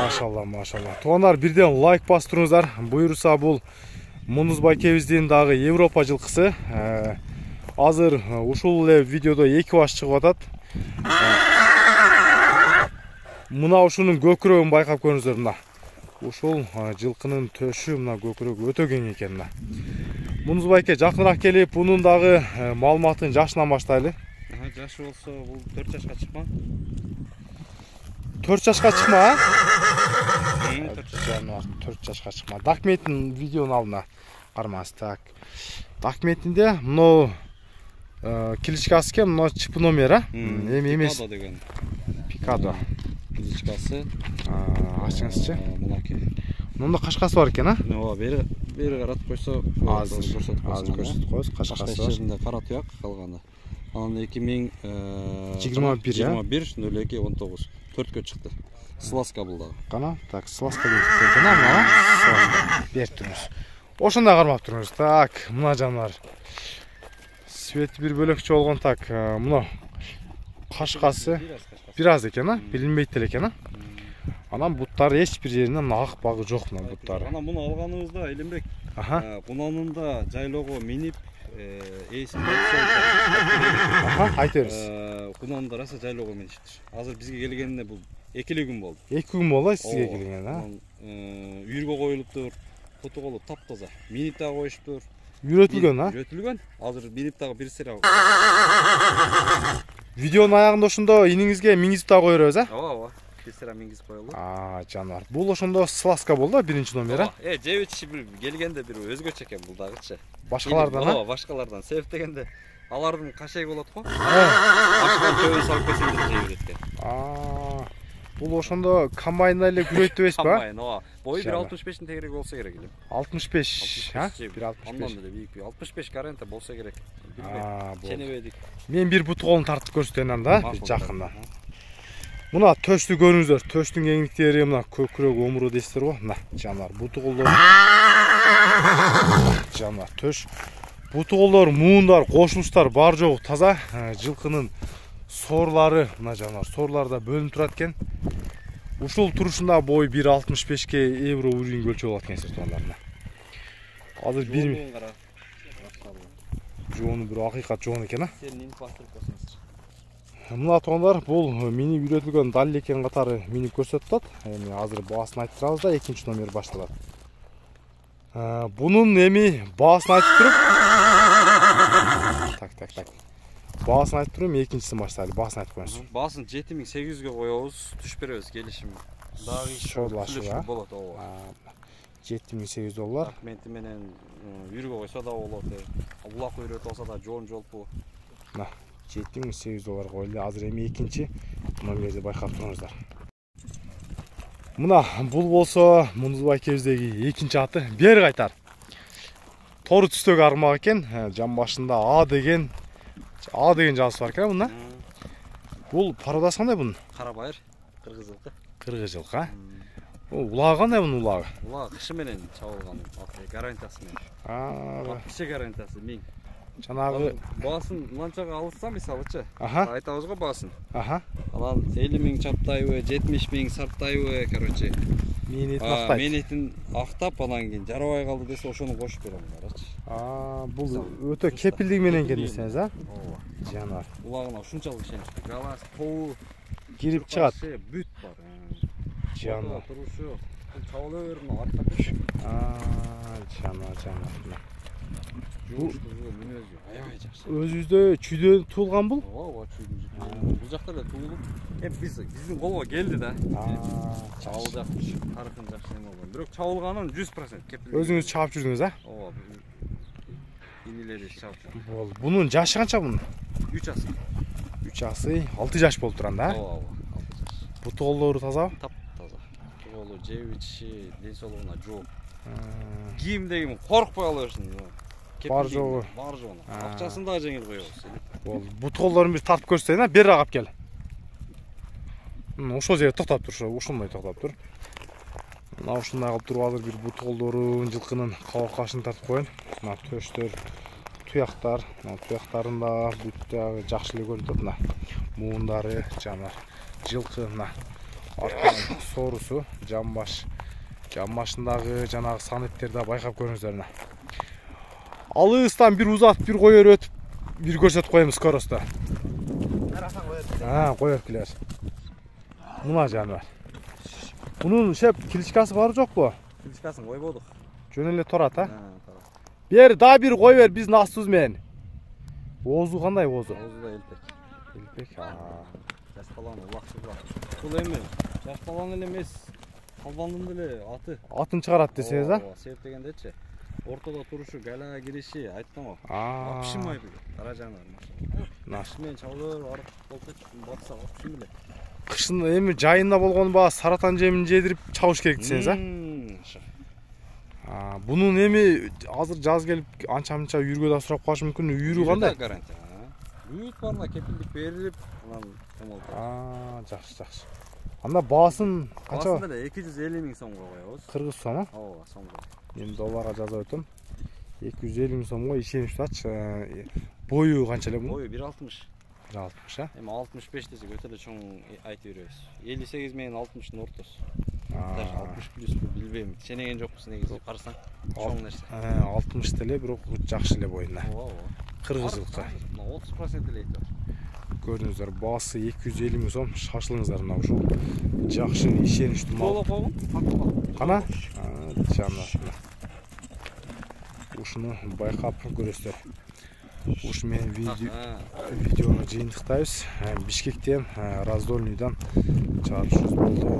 Машалла. Туғандар бірден лайк бастырыңыздар. Бұйырса бұл Мундуз байкебиздин дагы Европа жылкысы. Азыр ушул видеодо 2 баш чыгып атат. Мына ушунун көкүрөгүн байкап көрүңүздөр мына. Ушул жылкынын төшү мына көкүрөгү өтө кең экен мына. Мундуз байке жакыныраак келип, бунун дагы маалыматын жашынан баштайлы. Жашы болсо бул 4 жашка чыкма. 4 жашка чыкма, а? 4 жашка чыкма. Документин видеонун алдына кармаңыз. Так. Документинде мына кличкасы мына чип номер, а? Эми эмес. Пикадо деген. Пикадо. Кличкасы. Ачыңызчы. Мынакей. Мында кашкасы бар экен, а? Ооба, бери каратып койсо, азыр көрсөтүп коебуз. Кашкасы бар. Жеринде кара туяк калганы. Анан 2021-02-19 4кө чыкты. Сласка бул дагы. Кана, так, сласка деп экен, ама. Берип турмуз. Ошондой кармап турмуз. Так, мына жандар. Свети бир бөлөкчө болгон, так, мына кашкасы бир аз экен, а? Билинбейт эле экен, а? Анан буттары эч бир жеринен ак багы жок мына буттары. Анан муну алганыбызда Элимбек, кунанында жайлоого минип эсин айта бериз. Кунанында раса жайлоого минишиптир. Азыр бизге келгенине бул 2 күн болду. 2 күн болду сизге келгенине, а? Үйүргө коюлуптур, тоту болуп таптаза. Минип дагы коюштур. Үйрөтүлгөн, а? Үйрөтүлгөн. Азыр минип дагы бир сыра. Видеонун аягында ошондо иниңизге мингизип дагы кое беребиз, а? Ооба. Бир сыра мингизип коелу. Жанар. Бул ошондо сласка болду, биринчи номер, а? Жебичи бир келгенде бир өзгөчө экен бул дагычы. Башкалардан, а? Ооба, башкалардан. Себеп дегенде алардын кашеги болот го. Башка төбө салып кетсең деп жей берет экен. Бул ошондо комбайнда эле күрөйт дебесизби, а? Комбайн, ооба. Бою 1.65-тин тегерек болсо керек эле. 65, а? 1.65. Андан эле бийик. 65 гаранта болсо керек. Ченебедик. Мен бир буту колун тартып көрсөтөйүн анда, жакында. Мына төштү көрүңүздөр. Төштүн кеңдиктери мына көкүрөк омуру дейсиздер го. Мына жанар буту колдор. Жанар төш. Буту колдор, муундар, кошулуштар бар жогу таза. Жылкынын соорлары мына жанар. Соорларда бөлүнүп турат экен. Ушул турушунда бой 1.65 евро уровень өлчөп алат экенсиз тугандар. Азыр 1 жоonu бир акыйкат жоон экен, а? Сенин паспортосуңуз. Мына тугандар, бул минип үйрөтүлгөн далил экен катары минип көрсөтүп атат. Эми азыр баасын айтып турабыз да, 2 номер башталат. Бунун эми баасын айтып туруп. Так. Баасын айтып туруп, экинчисин баштайлы. Баасын айтып коюңуз. Баасын 7800 коебуз, түш беребиз келишим. Дагы шорлашуу болот, ооба. $7800. Документи менен үйргө койсо да болот. Улак үйрөтүп алса да жоон жолпу. Мына $7800 койлду. Азыр эми экинчи номерди байкап туруңуздар. Мына бул болсо Мундуз байкебиздеги экинчи аты. Бери кайтар. Тору түстөгү армак экен. Жан башында А деген жазып бар экен мына. Бул пародасы кандай бунун? Кара байыр, кыргыз жылкы. Кыргыз жылкы, а? Улагы кандай бунун улагы? Улаг кышы менен чабылган, гарантиясы менен. Кышы гарантиясы 1000. Жанагы баасын мынчага алышса мисалычы, айтабыз го баасын. Анан 50.000 чаптайбы, 70.000 сарптайбы, короче. Менитин актайт. Менитин актап анан кийин жарабай калды десе ошону кошуп берем, карачы. Бул өтө кепилдик менен экен десеңиз, а? Ооба. Жанар. Улагына ушунчалык ишеничти. Галас, тобу кирип чыгат. Бүт бар. Жанар. Турушу, чабыла берип артка кеш. Жанар. Өзүбүздө чүйдөн туулган бул? Ооба, чүйдөн. Бул жакта эле туулуп, биздин колго келди да. Чабыл жакшы, тарыхын жакшы эме болгон. Бирок чабылганын 100% кепилдик. Өзүңүз чабып жүрдүңүз, а? Ооба. Инилери чабып. Болду. Бунун жашы канча бунун? 3 асы. 3 асы, 6 жаш болуп турган да? Ооба, 6 жаш. Буту колдору тазабы? Таза. Колу жебичи, ден соолугуна жок. Кийимдеги коркпой ала берсин. Бар жогу. Акчасын да жеңил коебуз. Болду. Буту колдорун бир тартып көрсөтөйүн, а? Бери агап кел. Ошол жерде токтоп тур, ошондой токтоп тур. Мына ушундай кылып туруп азыр бир буту колдорун, жылкынын кабак кашын тартып коеюн. Мына төштөр, туяктар, мына туяктарында бүт жакшы эле көрүнүп атат мына. Муундары, жанар, жылкы мына Arkadan sorusu jam başındагы жанагы санеттерди байкап көрүңүздөр мына. Алыстан бир узат, бир коер өтүп, бир көрсөтүп коебуз скоростто. Коер келер. Мына жаныбар. Bunun kiliçkası var yok bu? Kiliçkasını koymadık. Жөн эле турат, ha? Tamam. Бер, да бир кой бер, биз насыз мен. Оозу кандай оозу? Oğuz'u da elpek. Элбек, Yaş falan ulakçı bırak. Бұл эми жаш баланы эле эмес, калбандын деле аты. Атын чыгарат десеңиз, а? Себеп дегендечи. Ортодо турушу, гайлага кириши, айттым го. А. Пишимайбы. Кара жанар машина. Мен чалыр, арып болточ, батса пишим эле. Кышын эми жайында болгон ба саратан жемин жедирип чабыш керек десеңиз, а? Bunun эми азыр жаз келип анча-мынча үйүргө да сурап калышы мүмкүн. Үйүрү кандай? Гарантия. Үйүт барына кепилдик берип, анан Жакшы. Анда баасын канча? Баасын деле 250 миң сомго коебуз. Кыргыз сом, а? Ооба, сомго. Мен долларга жазып өтөм. 250 миң сомго ишенип атат. Бою канча эле бунун? Бою 1.60. 1.60, а? Эми 65 десек өтө эле чоң айтып беребиз. 58 менен 60-тын ортосу. Даже 60 плюс билбейм. Ченеген жокпуз негизи карасаң. Чоң нерсе. 60 деле, бирок жакшы эле боюнда. Ооба. Кыргызчылыкта. 30% эле айтып. Көрдүңүздөр, баасы 250 миң сом. Шашылыңыздар мына ушул. Жакшы ишеничтүү мал. Толук койгон. Кана? Жанар. Ушуну байкап көрөсүздөр. Ушу менен видеону жыйынтыктайбыз. Бишкектен, Раздольныйдан чыгарышыбыз болду.